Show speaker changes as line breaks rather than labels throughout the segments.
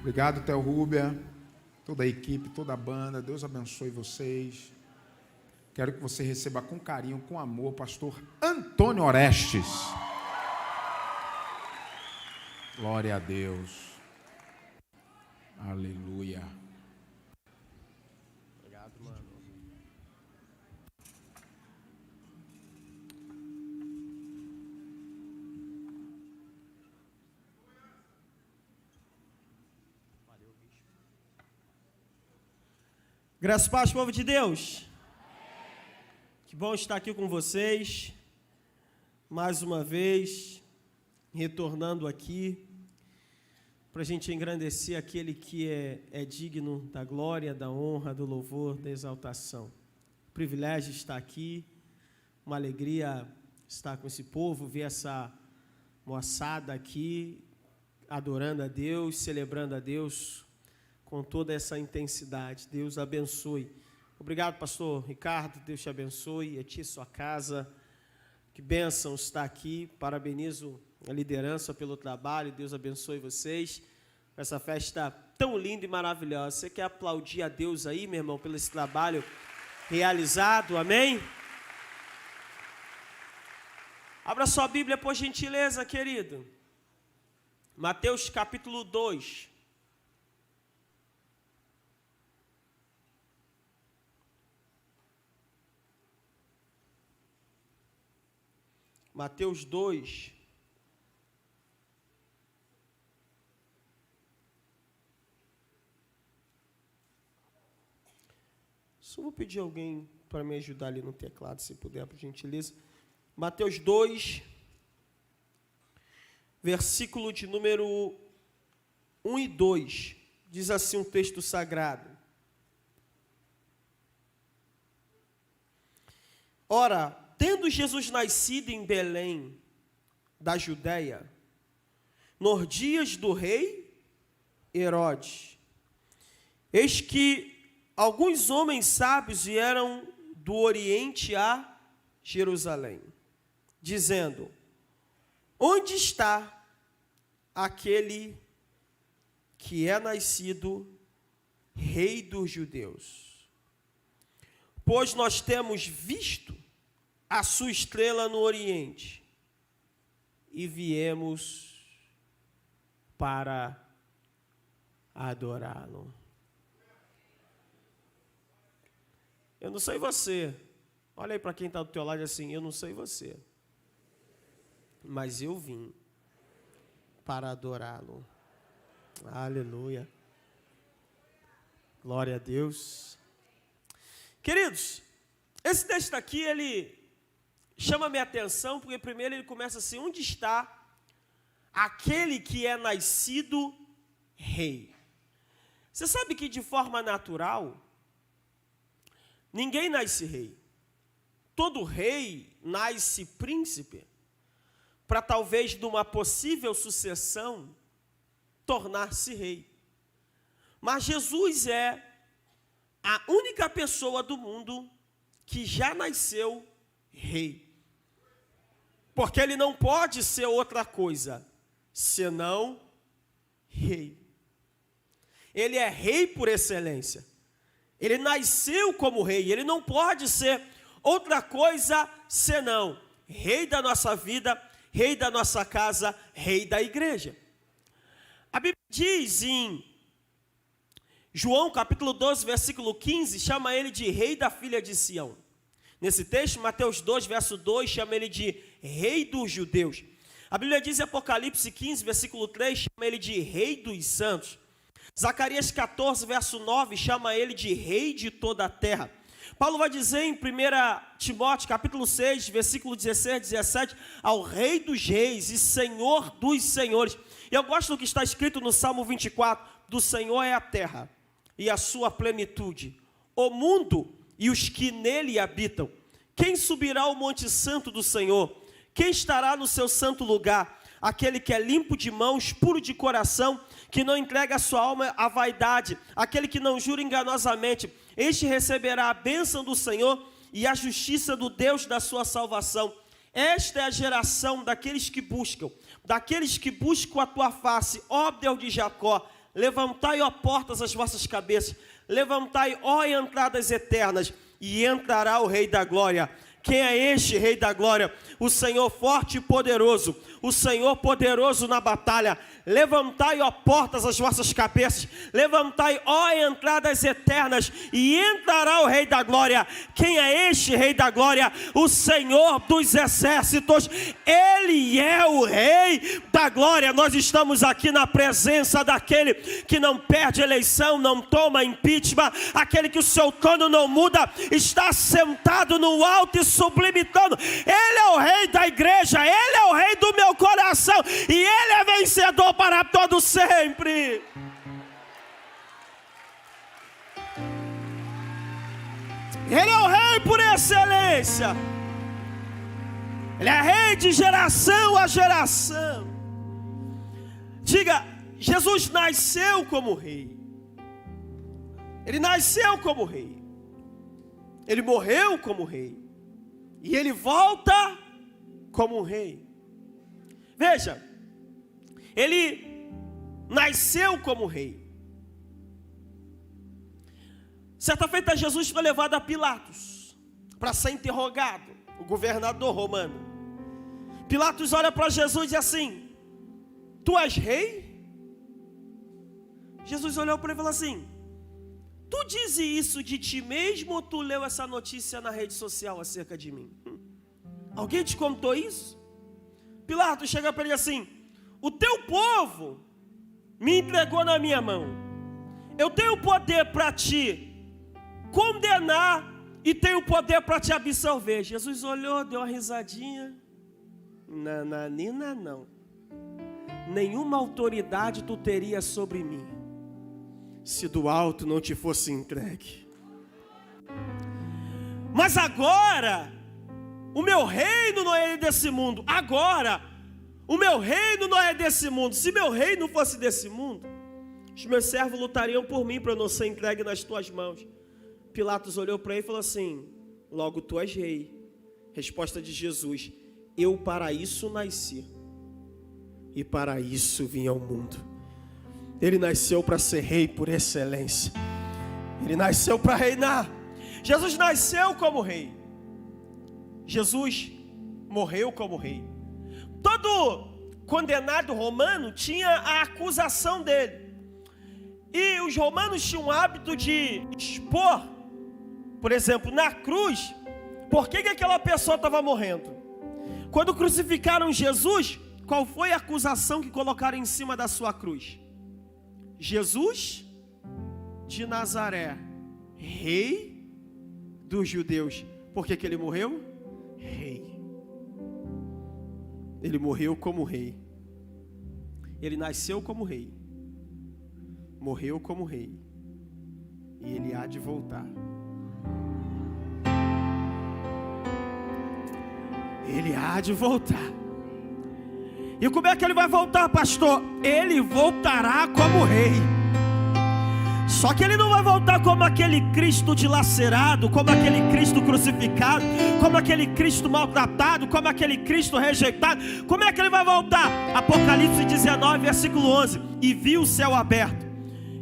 Obrigado, Theo Rúbia, toda a equipe, toda a banda. Deus abençoe vocês. Quero que você receba com carinho, com amor, pastor Antônio Orestes. Glória a Deus. Aleluia.
Obrigado, mano. Valeu, bicho. Graças e paz, povo de Deus. Que bom estar aqui com vocês. Mais uma vez, retornando aqui, para a gente engrandecer aquele que é digno da glória, da honra, do louvor, da exaltação. Privilégio estar aqui, uma alegria estar com esse povo, ver essa moçada aqui, adorando a Deus, celebrando a Deus, com toda essa intensidade. Deus abençoe. Obrigado, pastor Ricardo, Deus te abençoe, a ti e sua casa. Que bênção estar aqui, parabenizo a liderança pelo trabalho, Deus abençoe vocês, essa festa tão linda e maravilhosa. Você quer aplaudir a Deus aí, meu irmão, pelo esse trabalho realizado, amém? Abra sua Bíblia, por gentileza, querido. Mateus capítulo 2. Mateus 2. Só vou pedir alguém para me ajudar ali no teclado, se puder, por gentileza. Mateus 2, versículo de número 1 e 2. Diz assim um texto sagrado. Ora, tendo Jesus nascido em Belém, da Judéia, nos dias do rei Herodes, eis que alguns homens sábios vieram do Oriente a Jerusalém, dizendo: onde está aquele que é nascido rei dos judeus? Pois nós temos visto a sua estrela no Oriente e viemos para adorá-lo. Eu não sei você, olha aí para quem está do teu lado assim, eu não sei você, mas eu vim para adorá-lo. Aleluia. Glória a Deus. Queridos, esse texto aqui, ele chama minha atenção, porque primeiro ele começa assim: onde está aquele que é nascido rei? Você sabe que de forma natural, ninguém nasce rei. Todo rei nasce príncipe, para talvez numa possível sucessão, tornar-se rei. Mas Jesus é a única pessoa do mundo que já nasceu rei. Porque ele não pode ser outra coisa senão rei. Ele é rei por excelência. Ele nasceu como rei. Ele não pode ser outra coisa senão rei da nossa vida, rei da nossa casa, rei da igreja. A Bíblia diz em João capítulo 12, versículo 15, chama ele de rei da filha de Sião. Nesse texto, Mateus 2, verso 2, chama ele de rei dos judeus. A Bíblia diz em Apocalipse 15, versículo 3, chama ele de rei dos santos. Zacarias 14, verso 9, chama ele de rei de toda a terra. Paulo vai dizer em 1 Timóteo, capítulo 6, versículo 16 e 17, ao rei dos reis e senhor dos senhores. E eu gosto do que está escrito no Salmo 24, do Senhor é a terra e a sua plenitude, o mundo e os que nele habitam. Quem subirá ao monte santo do Senhor? Quem estará no seu santo lugar? Aquele que é limpo de mãos, puro de coração, que não entrega a sua alma à vaidade, aquele que não jura enganosamente, este receberá a bênção do Senhor e a justiça do Deus da sua salvação. Esta é a geração daqueles que buscam a tua face, ó Deus de Jacó. levantai, ó portas, as vossas cabeças, levantai, ó entradas eternas, e entrará o Rei da Glória. Quem é este Rei da Glória? O Senhor forte e poderoso, o Senhor poderoso na batalha. Levantai, ó portas, as vossas cabeças, levantai, ó entradas eternas, e entrará o Rei da Glória. Quem é este Rei da Glória? O Senhor dos exércitos, Ele é o Rei da Glória. Nós estamos aqui na presença daquele que não perde eleição, não toma impeachment, aquele que o seu trono não muda, está sentado no alto e sublime trono. Ele é o Rei da igreja, Ele é o Rei do meu coração, e Ele é vencedor para todo sempre. Ele é o Rei por excelência. Ele é Rei de geração a geração. Diga, Jesus nasceu como Rei. Ele nasceu como Rei. Ele morreu como Rei. E Ele volta como um Rei. Veja, Ele nasceu como Rei. Certa feita Jesus foi levado a Pilatos para ser interrogado, o governador romano. Pilatos olha para Jesus e diz assim: tu és rei? Jesus olhou para ele e falou assim: tu dizes isso de ti mesmo ou tu leu essa notícia na rede social acerca de mim? Alguém te contou isso? Pilatos chega para ele assim: o teu povo me entregou na minha mão. Eu tenho poder para te condenar e tenho poder para te absolver. Jesus olhou, deu uma risadinha. Nananina não. Nenhuma autoridade tu teria sobre mim, se do alto não te fosse entregue. Mas agora, o meu reino não é desse mundo. Agora, o meu reino não é desse mundo. Se meu reino fosse desse mundo, os meus servos lutariam por mim para eu não ser entregue nas tuas mãos. Pilatos olhou para ele e falou assim: logo tu és rei. Resposta de Jesus: eu para isso nasci, e para isso vim ao mundo. Ele nasceu para ser rei por excelência. Ele nasceu para reinar. Jesus nasceu como rei. Jesus morreu como rei. Todo condenado romano tinha a acusação dele. E os romanos tinham o hábito de expor, por exemplo, na cruz, por que aquela pessoa estava morrendo. Quando crucificaram Jesus, qual foi a acusação que colocaram em cima da sua cruz? Jesus de Nazaré, rei dos judeus. Por que ele morreu? Rei. Ele morreu como rei. Ele nasceu como rei. Morreu como rei. E ele há de voltar. Ele há de voltar. E como é que ele vai voltar, pastor? Ele voltará como rei. Só que ele não vai voltar como aquele Cristo dilacerado, como aquele Cristo crucificado, como aquele Cristo maltratado, como aquele Cristo rejeitado. Como é que ele vai voltar? Apocalipse 19, versículo 11. E vi o céu aberto,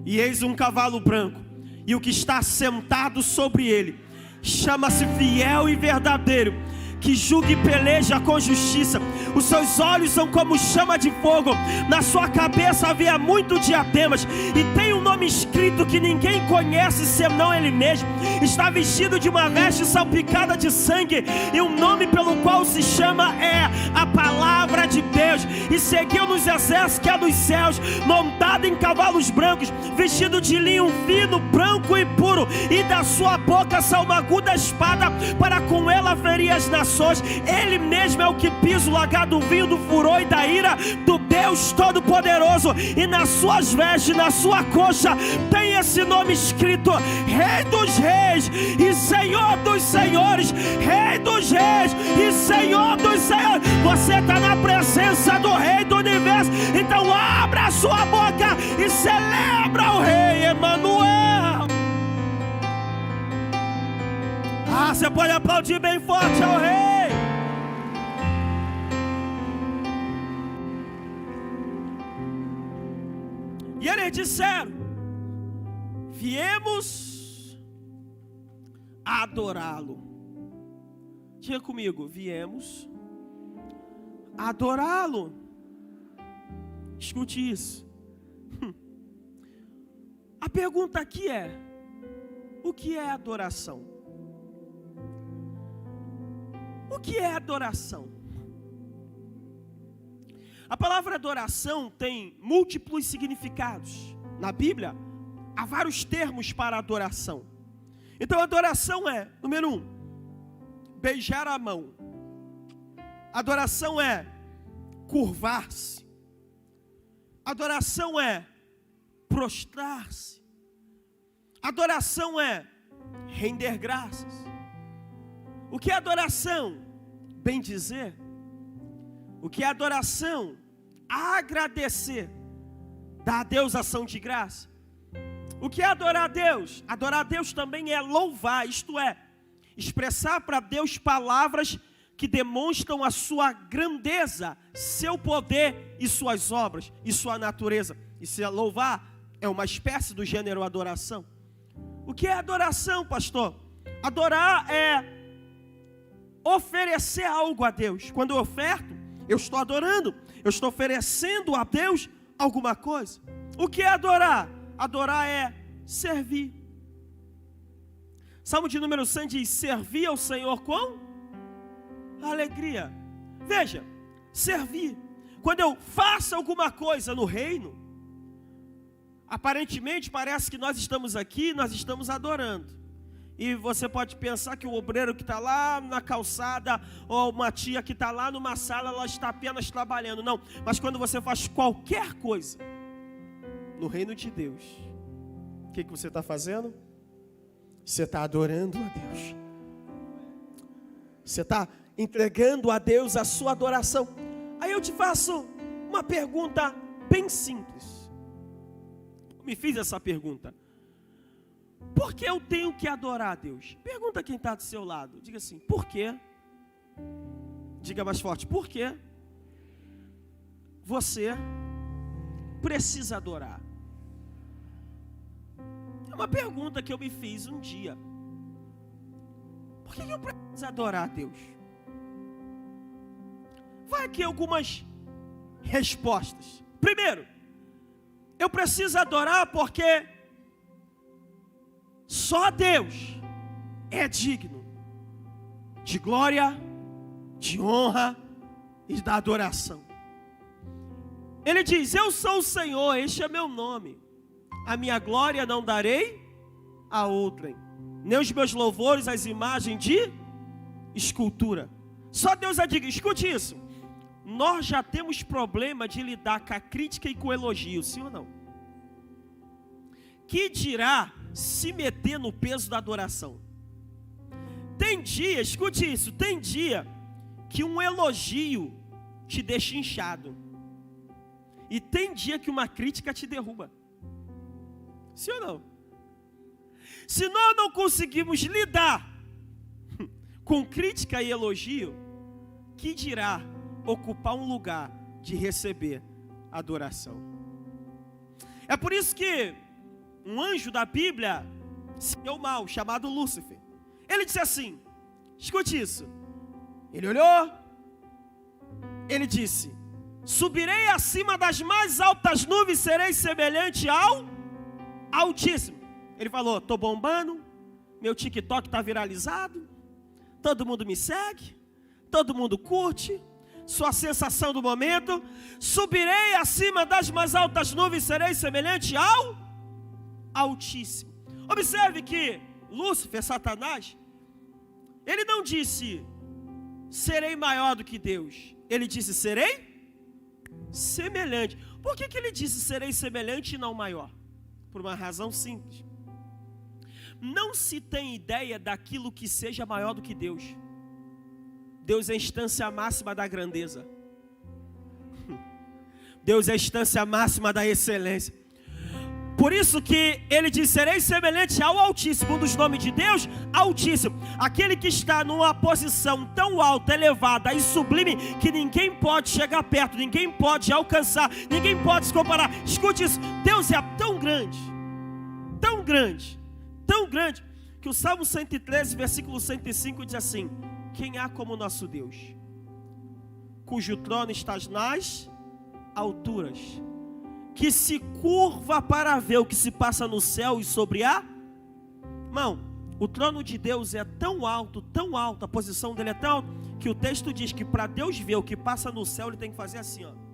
e eis um cavalo branco, e o que está sentado sobre ele chama-se Fiel e Verdadeiro, que julga e peleja com justiça. Os seus olhos são como chama de fogo, na sua cabeça havia muito diademas, e tem um nome escrito que ninguém conhece senão ele mesmo. Está vestido de uma veste salpicada de sangue, e o nome pelo qual se chama é a Palavra de Deus. E seguiu nos exércitos que é dos céus, montado em cavalos brancos, vestido de linho fino, branco e puro, e da sua boca sai uma aguda espada, para com ela ferir as nações. Ele mesmo é o que pisa o lagar do vinho do furor e da ira do Deus Todo-Poderoso. E nas suas vestes, na sua coxa, tem esse nome escrito: Rei dos Reis e Senhor dos Senhores. Rei dos Reis e Senhor dos Senhores. Você está na presença do Rei do Universo. Então abra a sua boca e celebra o Rei Emanuel. Você pode aplaudir bem forte ao Rei. E Eles disseram: viemos adorá-lo. Diga comigo: viemos adorá-lo. Escute isso. A pergunta aqui é: o que é adoração? O que é adoração? A palavra adoração tem múltiplos significados. Na Bíblia, há vários termos para adoração. Então, adoração é, número 1, beijar a mão. Adoração é curvar-se. Adoração é prostrar-se. Adoração é render graças. O que é adoração? Bem dizer. O que é adoração? Agradecer. Dar a Deus ação de graça. O que é adorar a Deus? Adorar a Deus também é louvar, isto é, expressar para Deus palavras que demonstram a sua grandeza, seu poder e suas obras, e sua natureza. E se louvar é uma espécie do gênero adoração. O que é adoração, pastor? Adorar é oferecer algo a Deus. Quando eu oferto, eu estou adorando, eu estou oferecendo a Deus alguma coisa. O que é adorar? Adorar é servir. Salmo de número 100 diz: servir ao Senhor com alegria. Veja, servir. Quando eu faço alguma coisa no reino, aparentemente parece que nós estamos aqui, nós estamos adorando. E você pode pensar que o obreiro que está lá na calçada, ou uma tia que está lá numa sala, ela está apenas trabalhando. Não, mas quando você faz qualquer coisa no reino de Deus, o que você está fazendo? Você está adorando a Deus. Você está entregando a Deus a sua adoração. Aí eu te faço uma pergunta bem simples. Eu me fiz essa pergunta: por que eu tenho que adorar a Deus? Pergunta quem está do seu lado. Diga assim: por quê? Diga mais forte: por quê você precisa adorar? É uma pergunta que eu me fiz um dia. Por que eu preciso adorar a Deus? Vai aqui algumas respostas. Primeiro, eu preciso adorar porque só Deus é digno de glória, de honra e da adoração. Ele diz: eu sou o Senhor, este é meu nome. A minha glória não darei a outrem, nem os meus louvores às imagens de escultura. Só Deus é digno. Escute isso. Nós já temos problema de lidar com a crítica e com o elogio, sim ou não? Que dirá se meter no peso da adoração? Tem dia, escute isso, tem dia que um elogio te deixa inchado, e tem dia que uma crítica te derruba. Sim ou não? Se nós não conseguimos lidar com crítica e elogio, que dirá ocupar um lugar de receber adoração? É por isso que um anjo da Bíblia se deu mal, chamado Lúcifer. Ele disse assim, escute isso. Ele olhou, ele disse: subirei acima das mais altas nuvens, serei semelhante ao Altíssimo. Ele falou: estou bombando, meu TikTok está viralizado, todo mundo me segue, todo mundo curte, sua sensação do momento. Subirei acima das mais altas nuvens, serei semelhante ao Altíssimo. Observe que Lúcifer, Satanás, ele não disse serei maior do que Deus. Ele disse serei semelhante. Por que ele disse serei semelhante e não maior? Por uma razão simples. Não se tem ideia daquilo que seja maior do que Deus. Deus é a instância máxima da grandeza. Deus é a instância máxima da excelência. Por isso que ele diz, serei semelhante ao Altíssimo, um dos nomes de Deus, Altíssimo. Aquele que está numa posição tão alta, elevada e sublime, que ninguém pode chegar perto, ninguém pode alcançar, ninguém pode se comparar. Escute isso, Deus é tão grande, tão grande, tão grande, que o Salmo 113, versículo 105 diz assim: quem há como nosso Deus, cujo trono está nas alturas, que se curva para ver o que se passa no céu e sobre a... Irmão, o trono de Deus é tão alto, a posição dele é tão alta, que o texto diz que para Deus ver o que passa no céu, ele tem que fazer assim, ó.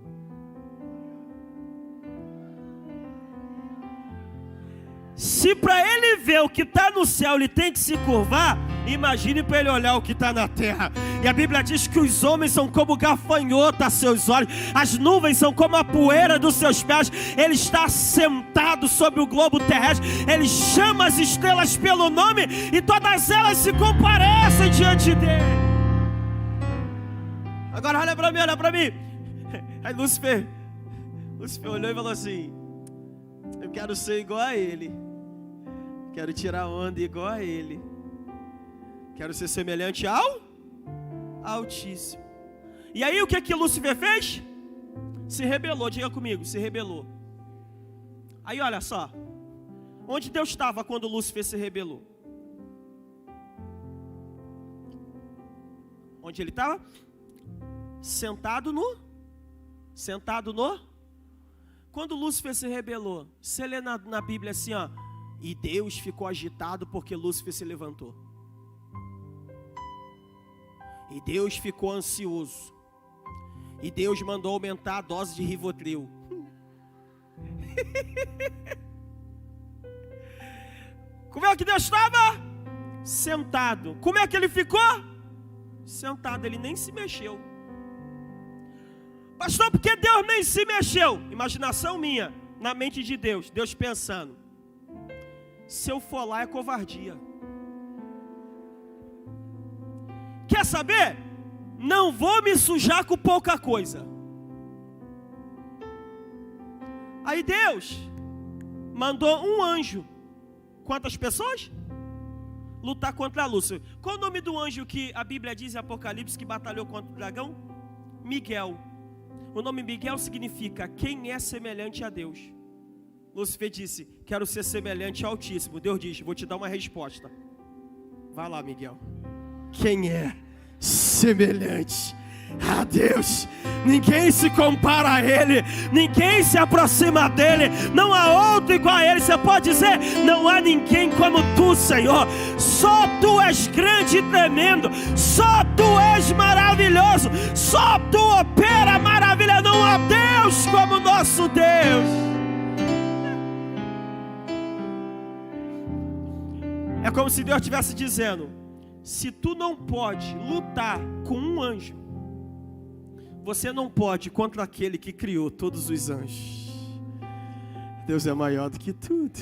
Se para ele ver o que está no céu, ele tem que se curvar, imagine para ele olhar o que está na terra. E a Bíblia diz que os homens são como gafanhoto a seus olhos, as nuvens são como a poeira dos seus pés. Ele está sentado sobre o globo terrestre, ele chama as estrelas pelo nome e todas elas se comparecem diante dele. Agora olha para mim. Aí Lúcifer olhou e falou assim: eu quero ser igual a ele, quero tirar onda igual a ele, quero ser semelhante ao Altíssimo. E aí o que Lúcifer fez? Se rebelou, diga comigo, se rebelou. Aí olha só, onde Deus estava quando Lúcifer se rebelou? Onde ele estava? Sentado no... Quando Lúcifer se rebelou, você lê na Bíblia assim, ó, e Deus ficou agitado porque Lúcifer se levantou. E Deus ficou ansioso. E Deus mandou aumentar a dose de Rivotril. Como é que Deus estava? Sentado. Como é que ele ficou? Sentado, ele nem se mexeu. Pastor, por que Deus nem se mexeu? Imaginação minha, na mente de Deus. Deus pensando, se eu for lá é covardia. Quer saber? Não vou me sujar com pouca coisa. Aí Deus mandou um anjo. Quantas pessoas? Lutar contra Lúcifer. Qual o nome do anjo que a Bíblia diz em Apocalipse que batalhou contra o dragão? Miguel. O nome Miguel significa quem é semelhante a Deus. Lúcifer disse, quero ser semelhante ao Altíssimo. Deus diz, vou te dar uma resposta. Vai lá, Miguel. Quem é semelhante a Deus? Ninguém se compara a Ele, ninguém se aproxima dEle, não há outro igual a Ele. Você pode dizer, não há ninguém como Tu, Senhor. Só Tu és grande e tremendo, só Tu és maravilhoso, só Tu opera maravilha. Não há Deus como nosso Deus. É como se Deus estivesse dizendo, se tu não pode lutar com um anjo, você não pode contra aquele que criou todos os anjos. Deus é maior do que tudo.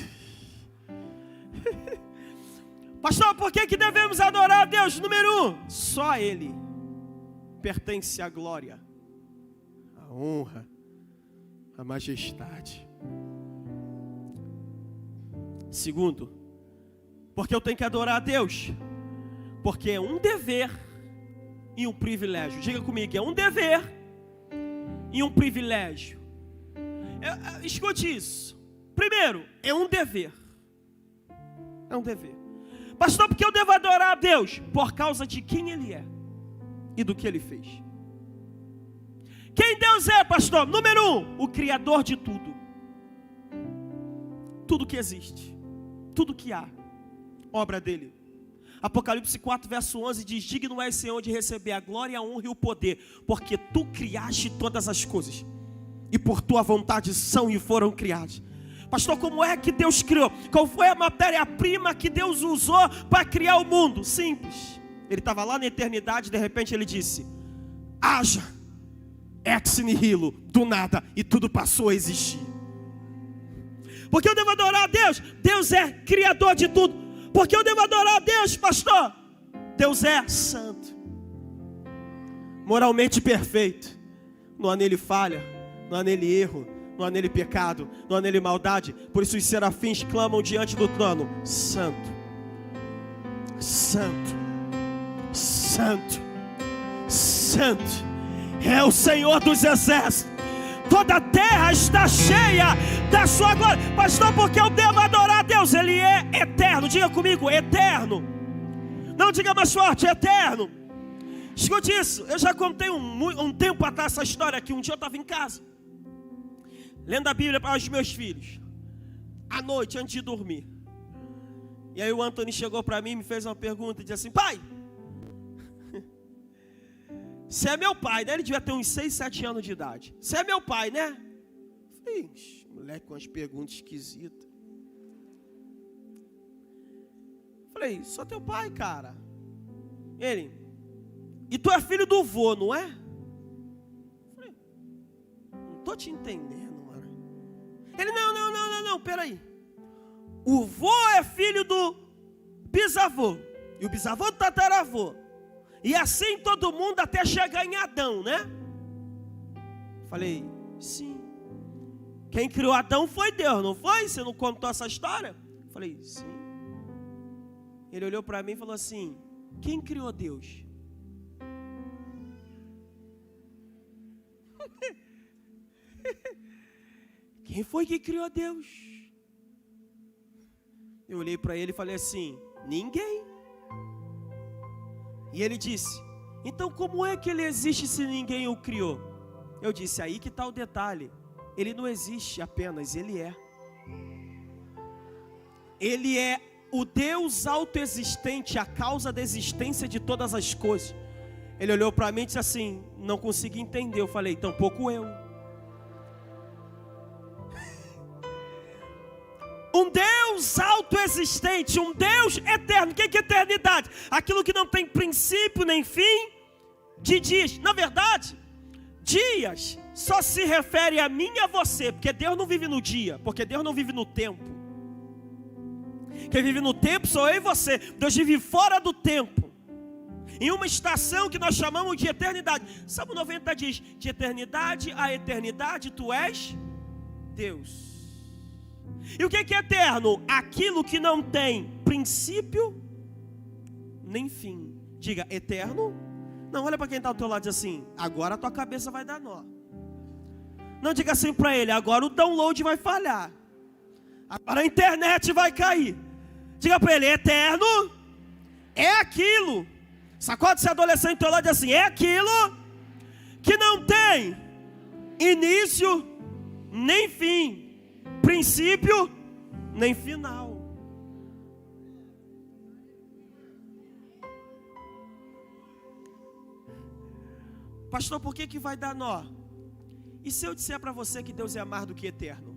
Pastor, por que devemos adorar a Deus? Número 1, só a Ele pertence a glória, a honra, a majestade. Segundo, porque eu tenho que adorar a Deus? Porque é um dever e um privilégio. Diga comigo, é um dever e um privilégio. Escute isso. Primeiro, é um dever. É um dever. Pastor, por que eu devo adorar a Deus? Por causa de quem Ele é e do que Ele fez. Quem Deus é, pastor? Número 1, o Criador de tudo. Tudo que existe, tudo que há, obra dEle. Apocalipse 4, verso 11 diz, digno és, Senhor, de receber a glória, a honra e o poder, porque Tu criaste todas as coisas, e por Tua vontade são e foram criadas. Pastor, como é que Deus criou? Qual foi a matéria-prima que Deus usou para criar o mundo? Simples. Ele estava lá na eternidade, de repente Ele disse, haja, ex nihilo, do nada, e tudo passou a existir. Porque eu devo adorar a Deus? Deus é criador de tudo. Porque eu devo adorar a Deus, pastor? Deus é santo, moralmente perfeito, não há nele falha, não há nele erro, não há nele pecado, não há nele maldade. Por isso os serafins clamam diante do trono: Santo, Santo, Santo, Santo é o Senhor dos exércitos. Toda a terra está cheia da sua glória. Pastor, porque eu devo adorar a Deus? Ele é eterno. Diga comigo, eterno. Não, diga mais forte, eterno. Escute isso. Eu já contei um tempo atrás essa história aqui. Um dia eu estava em casa, lendo a Bíblia para os meus filhos, à noite, antes de dormir. E aí o Anthony chegou para mim e me fez uma pergunta e disse assim: pai, você é meu pai, né? Ele devia ter uns 6, 7 anos de idade. Você é meu pai, né? Eu falei: moleque com umas perguntas esquisitas. Eu falei: sou teu pai, cara. Ele: e tu é filho do vô, não é? Eu falei: não estou te entendendo, mano. Ele: não, peraí. O vô é filho do bisavô, e o bisavô do tataravô. E assim todo mundo até chegar em Adão, né? Falei: sim. Quem criou Adão foi Deus, não foi? Você não contou essa história? Falei: sim. Ele olhou para mim e falou assim: quem criou Deus? Quem foi que criou Deus? Eu olhei para ele e falei assim: ninguém. E ele disse: então como é que ele existe se ninguém o criou? Eu disse: aí que está o detalhe. Ele não existe apenas, ele é. Ele é o Deus autoexistente, a causa da existência de todas as coisas. Ele olhou para mim e disse assim: não consegui entender. Eu falei: tampouco eu. Um Deus autoexistente, um Deus eterno. O que é eternidade? Aquilo que não tem princípio nem fim de dias. Na verdade, dias só se refere a mim e a você, porque Deus não vive no dia, porque Deus não vive no tempo. Quem vive no tempo sou eu e você. Deus vive fora do tempo, em uma estação que nós chamamos de eternidade. Salmo 90 diz: de eternidade a eternidade tu és Deus. E o que é eterno? Aquilo que não tem princípio nem fim. Diga: eterno. Não, olha para quem está ao teu lado e diz assim: agora a tua cabeça vai dar nó. Não, diga assim para ele: agora o download vai falhar, agora a internet vai cair. Diga para ele: eterno é aquilo. Sacode esse adolescente ao teu lado e diz assim: é aquilo que não tem início nem fim, princípio nem final. Pastor, por que vai dar nó? E se eu disser para você que Deus é mais do que eterno?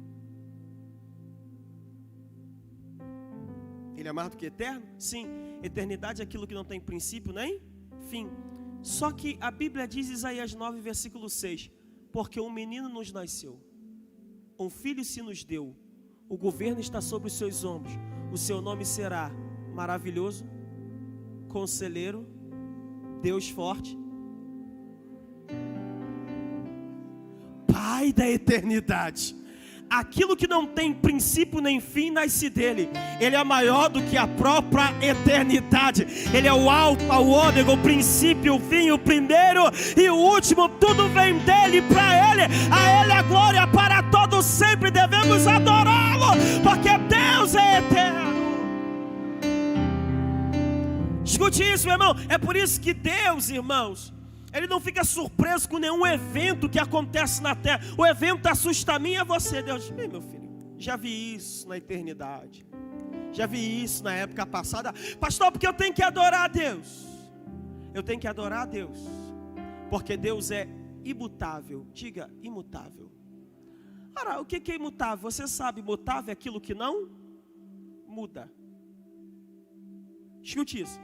Ele é mais do que eterno? Sim. Eternidade é aquilo que não tem princípio nem fim. Só que a Bíblia diz, Isaías 9, versículo 6: porque um menino nos nasceu, um filho se nos deu, o governo está sobre os seus ombros, o seu nome será Maravilhoso, Conselheiro, Deus Forte, Pai da eternidade. Aquilo que não tem princípio nem fim nasce dele. Ele é maior do que a própria eternidade. Ele é o alfa, o ômega, o princípio, o fim, o primeiro e o último. Tudo vem dele, para ele. A ele a glória para todos sempre. Devemos adorá-lo, porque Deus é eterno. Escute isso, meu irmão. É por isso que Deus, irmãos, Ele não fica surpreso com nenhum evento que acontece na terra. O evento assusta a mim e a você. Deus diz: meu filho, já vi isso na eternidade, já vi isso na época passada. Pastor, porque eu tenho que adorar a Deus? Eu tenho que adorar a Deus porque Deus é imutável. Diga: imutável. Ora, o que é imutável? Você sabe, imutável é aquilo que não muda. Escute isso.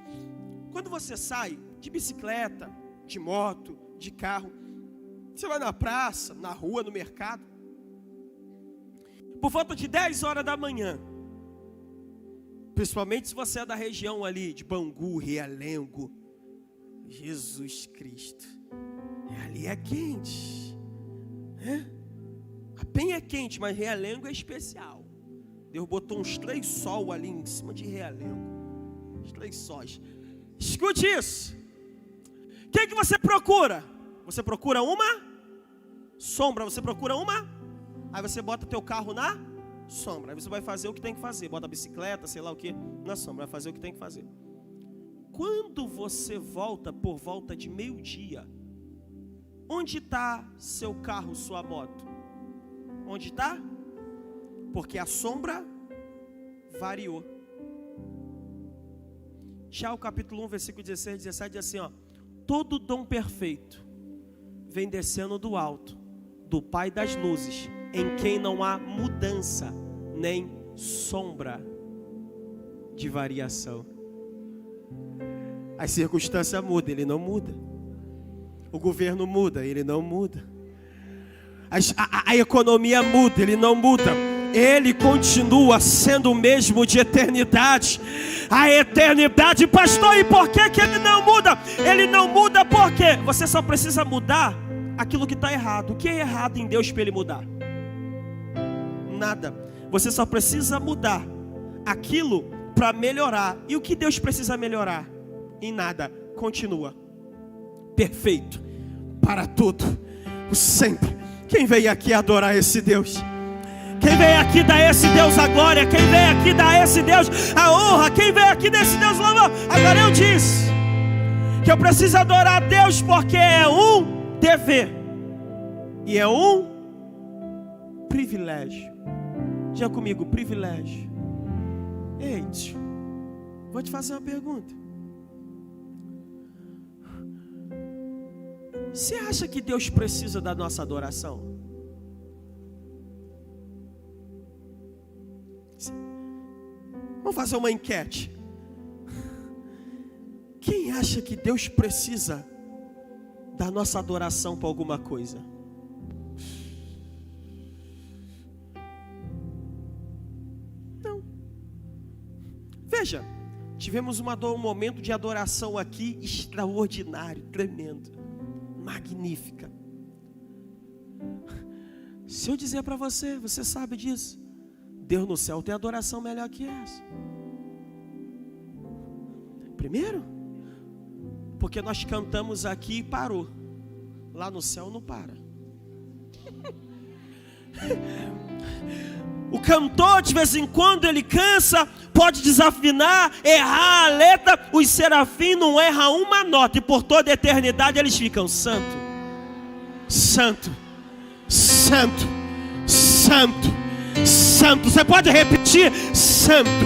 Quando você sai de bicicleta, de moto, de carro, você vai na praça, na rua, no mercado, por volta de 10 horas da manhã, principalmente se você é da região ali de Bangu, Realengo, Jesus Cristo, ali é quente, A penha é quente, mas realengo é especial. Deus botou uns 3 sol ali em cima de realengo. Os 3 sóis. Escute isso. O que você procura? Você procura uma sombra. Você procura uma? Aí você bota teu carro na sombra. Aí você vai fazer o que tem que fazer. Bota a bicicleta, sei lá o que, na sombra. Vai fazer o que tem que fazer. Quando você volta por volta de meio-dia, onde está seu carro, sua moto? Onde está? Porque a sombra variou. Tiago capítulo 1, versículo 16 e 17 diz assim, ó: todo dom perfeito vem descendo do alto, do Pai das luzes, em quem não há mudança, nem sombra de variação. As circunstâncias mudam, ele não muda. O governo muda, ele não muda. A economia muda, ele não muda. Ele continua sendo o mesmo de eternidade. A eternidade, pastor, e por que ele não muda? Ele não muda porque você só precisa mudar aquilo que está errado. O que é errado em Deus para ele mudar? Nada. Você só precisa mudar aquilo para melhorar. E o que Deus precisa melhorar? Em nada. Continua perfeito para tudo, o sempre. Quem veio aqui adorar esse Deus? Quem veio aqui dar esse Deus a glória? Quem veio aqui dar esse Deus a honra? Quem veio aqui desse Deus louvor? Agora eu disse que eu preciso adorar a Deus porque é um dever e é um privilégio. Diga comigo, privilégio. Ei, vou te fazer uma pergunta. Você acha que Deus precisa da nossa adoração? Vamos fazer uma enquete. Quem acha que Deus precisa da nossa adoração para alguma coisa? Não. Veja, tivemos um momento de adoração aqui extraordinário, tremendo, magnífica. Se eu dizer para você, você sabe disso. Deus no céu tem adoração melhor que essa. Primeiro, porque nós cantamos aqui e parou. Lá no céu não para. O cantor, de vez em quando, ele cansa, pode desafinar, errar a letra. Os serafins não erram uma nota. E por toda a eternidade eles ficam santo, santo, santo, santo, santo. Você pode repetir? Santo,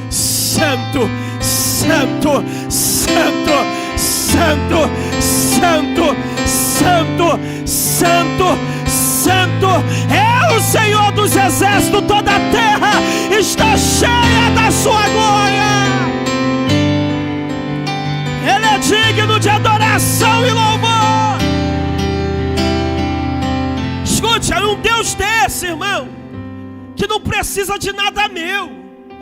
santo, santo, santo, santo, santo, santo, santo, santo. É o Senhor dos exércitos. Toda a terra está cheia da sua glória. Ele é digno de adoração e louvor. Escute, é um Deus desse, irmão, que não precisa de nada meu.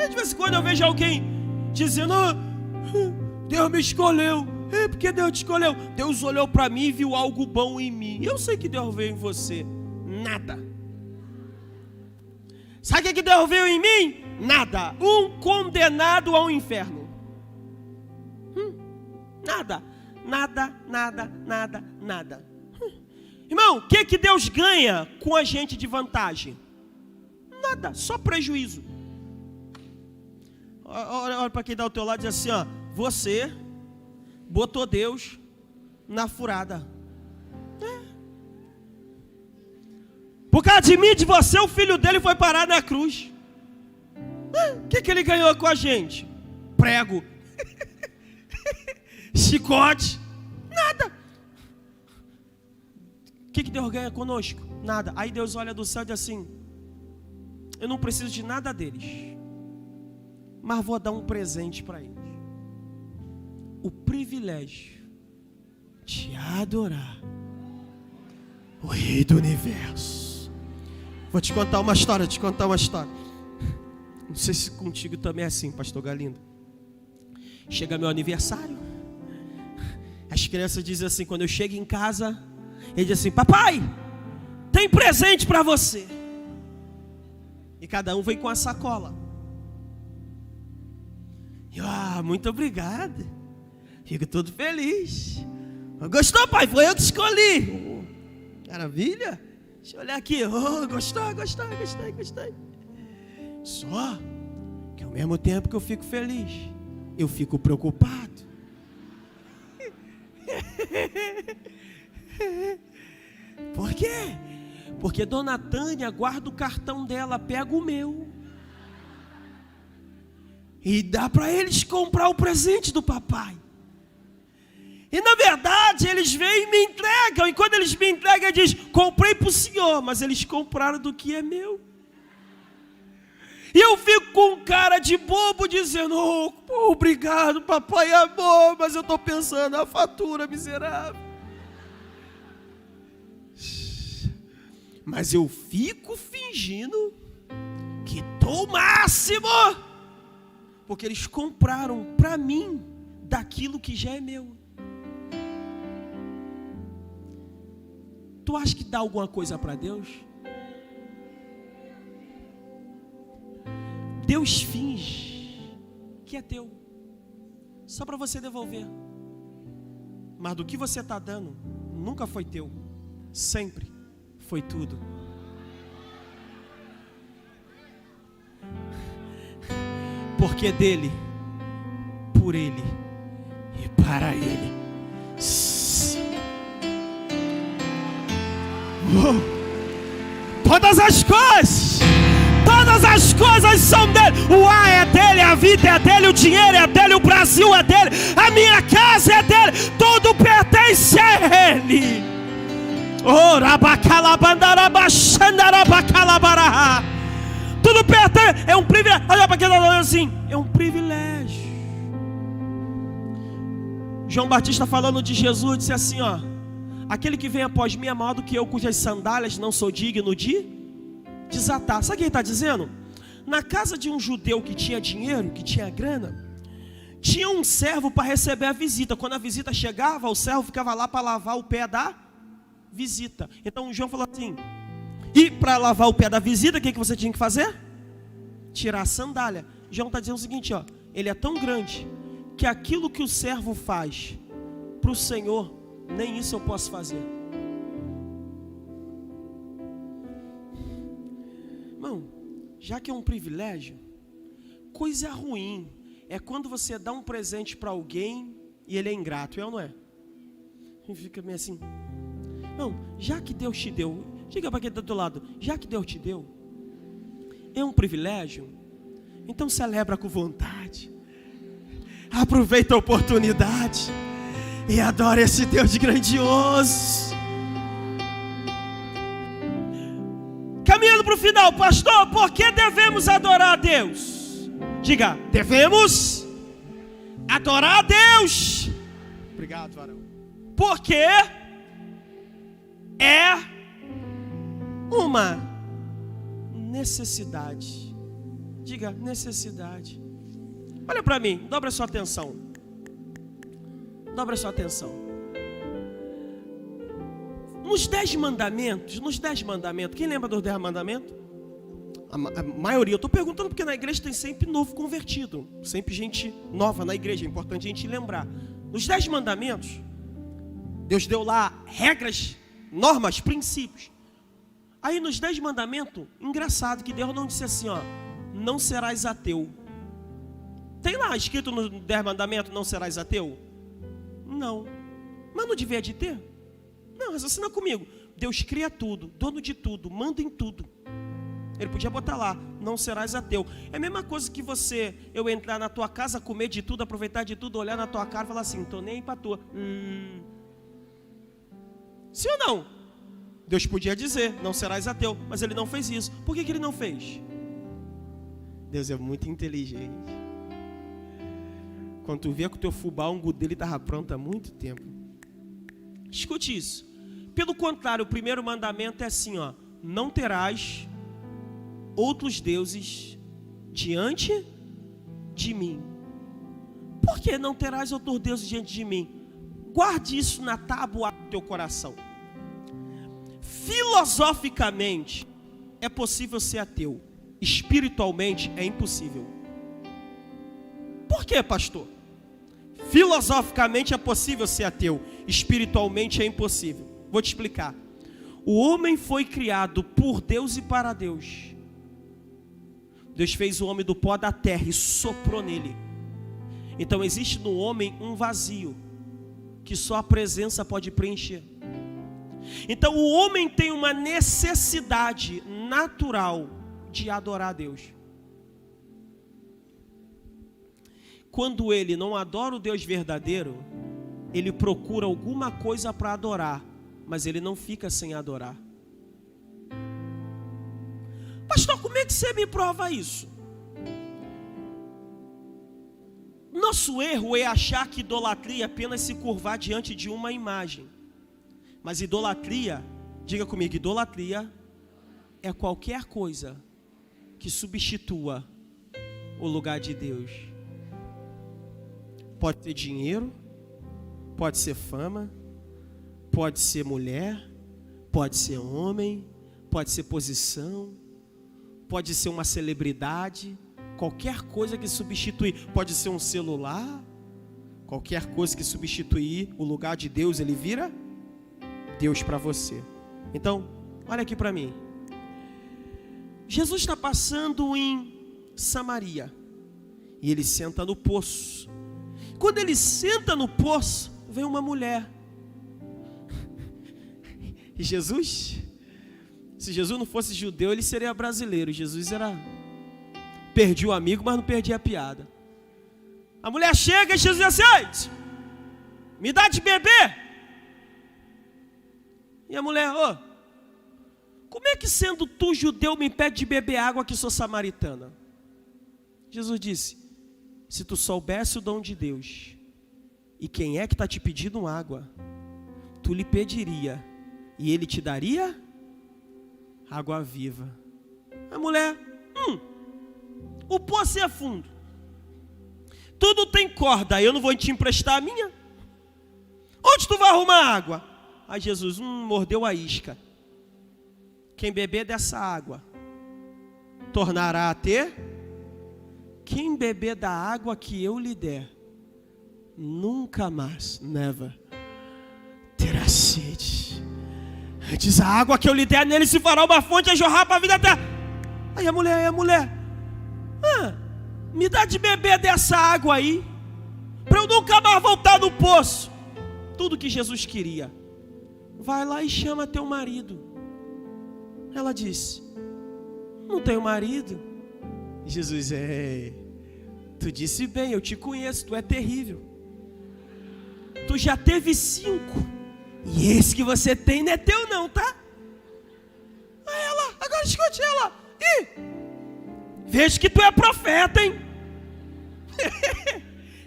De vez em quando eu vejo alguém dizendo: Deus me escolheu. É porque Deus te escolheu. Deus olhou para mim e viu algo bom em mim. Eu sei que Deus veio em você. Nada. Sabe o que Deus viu em mim? Nada. Um condenado ao inferno. Nada. Nada, nada, nada, nada. Irmão, o que Deus ganha com a gente de vantagem? Nada, só prejuízo. Olha para quem dá ao teu lado e diz assim, ó: você botou Deus na furada. Por causa de mim e de você, o filho dele foi parar na cruz. O que ele ganhou com a gente? Prego. Chicote. Nada. O que Deus ganha conosco? Nada. Aí Deus olha do céu e diz assim: eu não preciso de nada deles, mas vou dar um presente para eles. O privilégio de adorar o Rei do Universo. Vou te contar uma história, Não sei se contigo também é assim, pastor Galindo. Chega meu aniversário, as crianças dizem assim, quando eu chego em casa, ele diz assim: papai, tem presente para você. E cada um veio com a sacola. E eu, muito obrigado. Fico todo feliz. Gostou, pai? Foi eu que escolhi. Maravilha. Deixa eu olhar aqui. Gostou. Só que ao mesmo tempo que eu fico feliz, eu fico preocupado. Por quê? Porque Dona Tânia guarda o cartão dela, pega o meu e dá para eles comprar o presente do papai. E na verdade eles vêm e me entregam. E quando eles me entregam, eu digo: comprei para o senhor, mas eles compraram do que é meu. E eu fico com cara de bobo dizendo: obrigado, papai, amor, mas eu estou pensando na fatura miserável. Mas eu fico fingindo que estou o máximo, porque eles compraram para mim daquilo que já é meu. Tu acha que dá alguma coisa para Deus? Deus finge que é teu, só para você devolver. Mas do que você está dando, nunca foi teu, sempre foi tudo. Porque dele, por ele e para ele. Todas as coisas são dele. O ar é dele, a vida é dele, o dinheiro é dele, o Brasil é dele, a minha casa é dele, tudo pertence a ele. Tudo pertence. É um privilégio. Olha para quem está falando assim, é um privilégio. João Batista falando de Jesus disse assim, aquele que vem após mim é maior do que eu, cujas sandálias não sou digno de desatar. Sabe o que ele está dizendo? Na casa de um judeu que tinha dinheiro, que tinha grana, tinha um servo para receber a visita. Quando a visita chegava, o servo ficava lá para lavar o pé da visita. Então João falou assim: e para lavar o pé da visita, o que você tinha que fazer? Tirar a sandália. João está dizendo o seguinte, ele é tão grande que aquilo que o servo faz para o Senhor, nem isso eu posso fazer. Irmão, já que é um privilégio, coisa ruim é quando você dá um presente para alguém e ele é ingrato, é ou não é? E fica meio assim. Não, já que Deus te deu, diga para quem está do teu lado, já que Deus te deu, é um privilégio, então celebra com vontade, aproveita a oportunidade e adora esse Deus grandioso. Caminhando para o final, pastor, por que devemos adorar a Deus? Diga, devemos adorar a Deus. Obrigado, varão. Porque é uma necessidade. Diga, necessidade. Olha para mim, dobra a sua atenção. Dobra a sua atenção. Nos 10 mandamentos, quem lembra dos 10 mandamentos? A maioria, eu estou perguntando porque na igreja tem sempre novo convertido, sempre gente nova na igreja, é importante a gente lembrar. Nos 10 mandamentos, Deus deu lá regras, normas, princípios. Aí nos 10 mandamentos, engraçado que Deus não disse assim, não serás ateu. Tem lá escrito nos 10 mandamentos, não serás ateu? Não. Mas não devia de ter? Não, raciocina comigo. Deus cria tudo, dono de tudo, manda em tudo. Ele podia botar lá, não serás ateu. É a mesma coisa que eu entrar na tua casa, comer de tudo, aproveitar de tudo, olhar na tua cara e falar assim, tô nem aí pra tua. Sim ou não? Deus podia dizer, não serás ateu, mas ele não fez isso. Por que ele não fez? Deus é muito inteligente. Quando tu vê que o teu fubá, o umbu dele estava pronto há muito tempo. Escute isso. Pelo contrário, o primeiro mandamento é assim, não terás outros deuses diante de mim. Por que não terás outros deuses diante de mim? Guarde isso na tábua do teu coração. Filosoficamente, é possível ser ateu. espiritualmente é impossível. Por quê, pastor? Filosoficamente é possível ser ateu, espiritualmente é impossível. Vou te explicar. O homem foi criado por Deus e para Deus. Deus fez o homem do pó da terra e soprou nele. Então existe no homem um vazio que só a presença pode preencher. Então o homem tem uma necessidade natural de adorar a Deus. Quando ele não adora o Deus verdadeiro, ele procura alguma coisa para adorar, mas ele não fica sem adorar. Pastor, como é que você me prova isso? Nosso erro é achar que idolatria é apenas se curvar diante de uma imagem. Mas idolatria, diga comigo, idolatria é qualquer coisa que substitua o lugar de Deus. Pode ser dinheiro, pode ser fama, pode ser mulher, pode ser homem, pode ser posição, pode ser uma celebridade, qualquer coisa que substituir, pode ser um celular, qualquer coisa que substituir o lugar de Deus, ele vira Deus para você. Então, olha aqui para mim. Jesus está passando em Samaria e ele senta no poço. Quando ele senta no poço, vem uma mulher. E Jesus, se Jesus não fosse judeu, ele seria brasileiro. Jesus era, perdi o amigo, mas não perdi a piada. A mulher chega e Jesus diz assim: me dá de beber. E a mulher, como é que sendo tu judeu me impede de beber água que sou samaritana? Jesus disse: se tu soubesse o dom de Deus, e quem é que está te pedindo água, tu lhe pediria, e ele te daria água viva. A mulher, o poço é fundo, tudo tem corda, eu não vou te emprestar a minha? Onde tu vai arrumar água? Aí Jesus, mordeu a isca. Quem beber dessa água, tornará a ter. Quem beber da água que eu lhe der, nunca mais, never, terá sede. Diz: a água que eu lhe der nele se fará uma fonte a jorrar para a vida até. Aí a mulher, me dá de beber dessa água aí, para eu nunca mais voltar no poço. Tudo que Jesus queria. Vai lá e chama teu marido. Ela disse: não tenho marido. Jesus, tu disse bem, eu te conheço, tu é terrível. Tu já teve 5, e esse que você tem não é teu não, tá? Aí ela, agora escute ela. Vejo que tu é profeta, hein?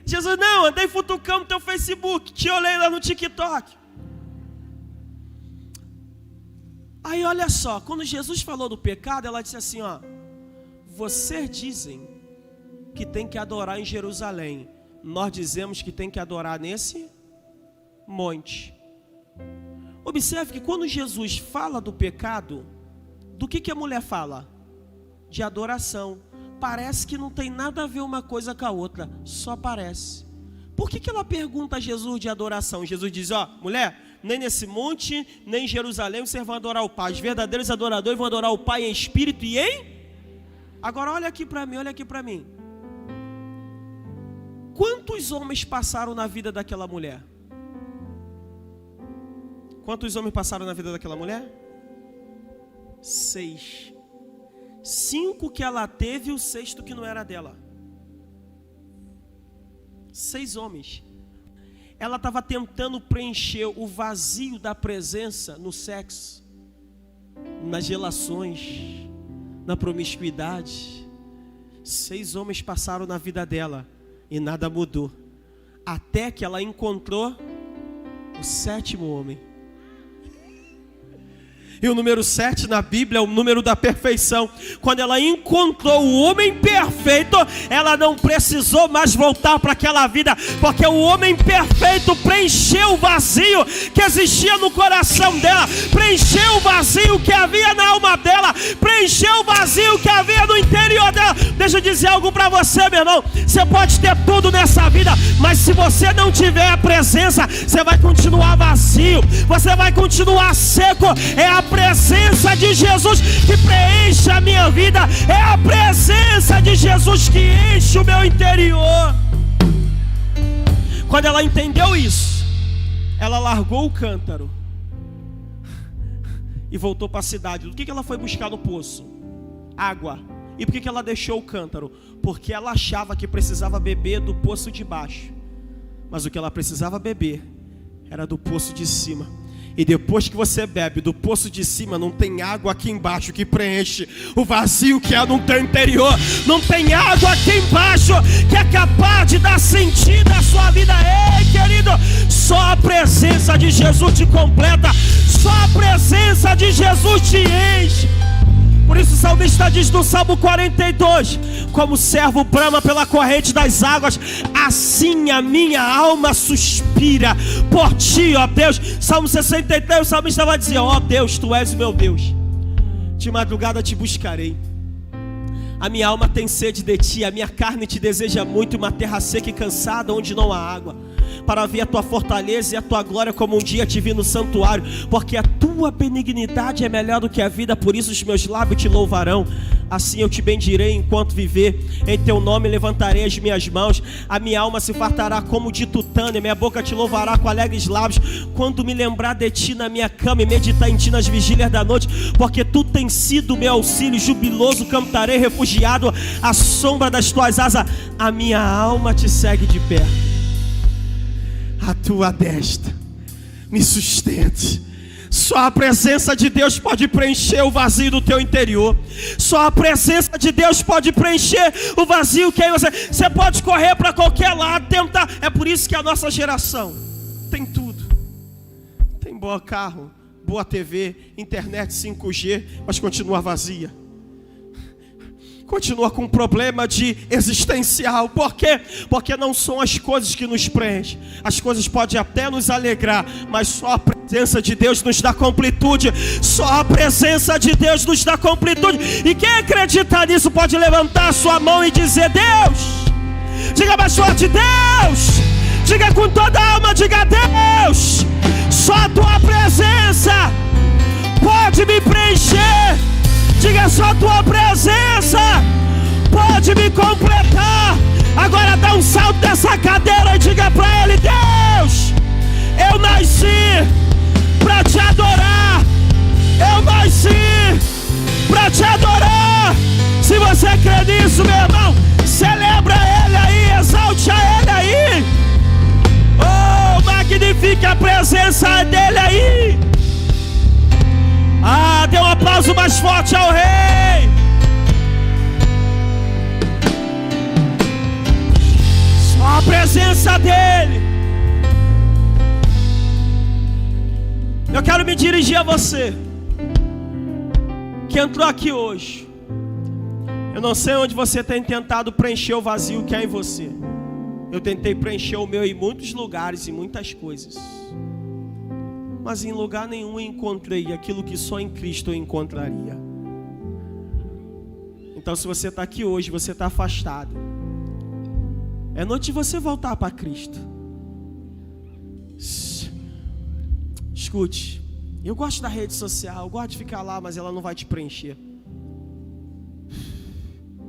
Jesus, não, andei futucando no teu Facebook, te olhei lá no TikTok. Aí olha só, quando Jesus falou do pecado, ela disse assim, vocês dizem que tem que adorar em Jerusalém, nós dizemos que tem que adorar nesse monte. Observe que quando Jesus fala do pecado, do que a mulher fala? De adoração. Parece que não tem nada a ver uma coisa com a outra, só parece. Por que ela pergunta a Jesus de adoração? Jesus diz, mulher, nem nesse monte, nem em Jerusalém vocês vão adorar o Pai. Os verdadeiros adoradores vão adorar o Pai em espírito e em... Agora olha aqui para mim, Quantos homens passaram na vida daquela mulher? Quantos homens passaram na vida daquela mulher? 6. 5 que ela teve e o 6º que não era dela. 6 homens. Ela estava tentando preencher o vazio da presença no sexo, nas relações, na promiscuidade. 6 homens passaram na vida dela e nada mudou, até que ela encontrou o 7º homem. E o número 7 na Bíblia é o número da perfeição. Quando ela encontrou o homem perfeito, ela não precisou mais voltar para aquela vida, porque o homem perfeito preencheu o vazio que existia no coração dela, preencheu o vazio que havia na alma dela, preencheu o vazio que havia no interior dela. Deixa eu dizer algo para você, meu irmão. Você pode ter tudo nessa vida, mas se você não tiver a presença, você vai continuar vazio, você vai continuar seco. É a presença de Jesus que preenche a minha vida, é a presença de Jesus que enche o meu interior. Quando ela entendeu isso, ela largou o cântaro e voltou para a cidade. O que ela foi buscar no poço? Água. E por que ela deixou o cântaro? Porque ela achava que precisava beber do poço de baixo, mas o que ela precisava beber era do poço de cima. E depois que você bebe do poço de cima, não tem água aqui embaixo que preenche o vazio que há no teu interior. Não tem água aqui embaixo que é capaz de dar sentido à sua vida. Ei, querido, só a presença de Jesus te completa, só a presença de Jesus te enche. Por isso o salmista diz no Salmo 42: como o servo brama pela corrente das águas, assim a minha alma suspira por ti, ó Deus. Salmo 63, o salmista vai dizer: ó Deus, tu és o meu Deus, de madrugada te buscarei. A minha alma tem sede de ti, a minha carne te deseja muito, uma terra seca e cansada, onde não há água, para ver a tua fortaleza e a tua glória, como um dia te vi no santuário. Porque a tua benignidade é melhor do que a vida, por isso os meus lábios te louvarão. Assim eu te bendirei enquanto viver, em teu nome levantarei as minhas mãos. A minha alma se fartará como de tutano, minha boca te louvará com alegres lábios, quando me lembrar de ti na minha cama e meditar em ti nas vigílias da noite. Porque tu tens sido meu auxílio, jubiloso cantarei, refugiado à sombra das tuas asas. A minha alma te segue de perto, a tua destra me sustente. Só a presença de Deus pode preencher o vazio do teu interior. Só a presença de Deus pode preencher o vazio que aí você pode correr para qualquer lado, tentar. É por isso que a nossa geração tem tudo. Tem bom carro, boa TV, internet 5G, mas continua vazia. Continua com um problema de existencial. Por quê? Porque não são as coisas que nos preenchem. As coisas podem até nos alegrar, mas só a presença de Deus nos dá completude. Só a presença de Deus nos dá completude. E quem acredita nisso pode levantar a sua mão e dizer: Deus. Diga mais forte: Deus. Diga com toda a alma, diga: Deus. Só a tua presença pode me preencher. Diga: só a tua presença pode me completar. Agora dá um salto dessa cadeira e diga para ele: Deus, eu nasci para te adorar. Eu nasci para te adorar. Se você crê nisso, meu irmão, celebra ele aí, exalte a ele aí. Oh, magnifique a presença dele aí. Ah, dê um aplauso mais forte ao Rei. Só a presença dele. Eu quero me dirigir a você que entrou aqui hoje. Eu não sei onde você tem tentado preencher o vazio que há em você. Eu tentei preencher o meu em muitos lugares e muitas coisas, mas em lugar nenhum eu encontrei aquilo que só em Cristo eu encontraria. Então, se você está aqui hoje, você está afastado, é noite de você voltar para Cristo. Escute, eu gosto da rede social, eu gosto de ficar lá, mas ela não vai te preencher.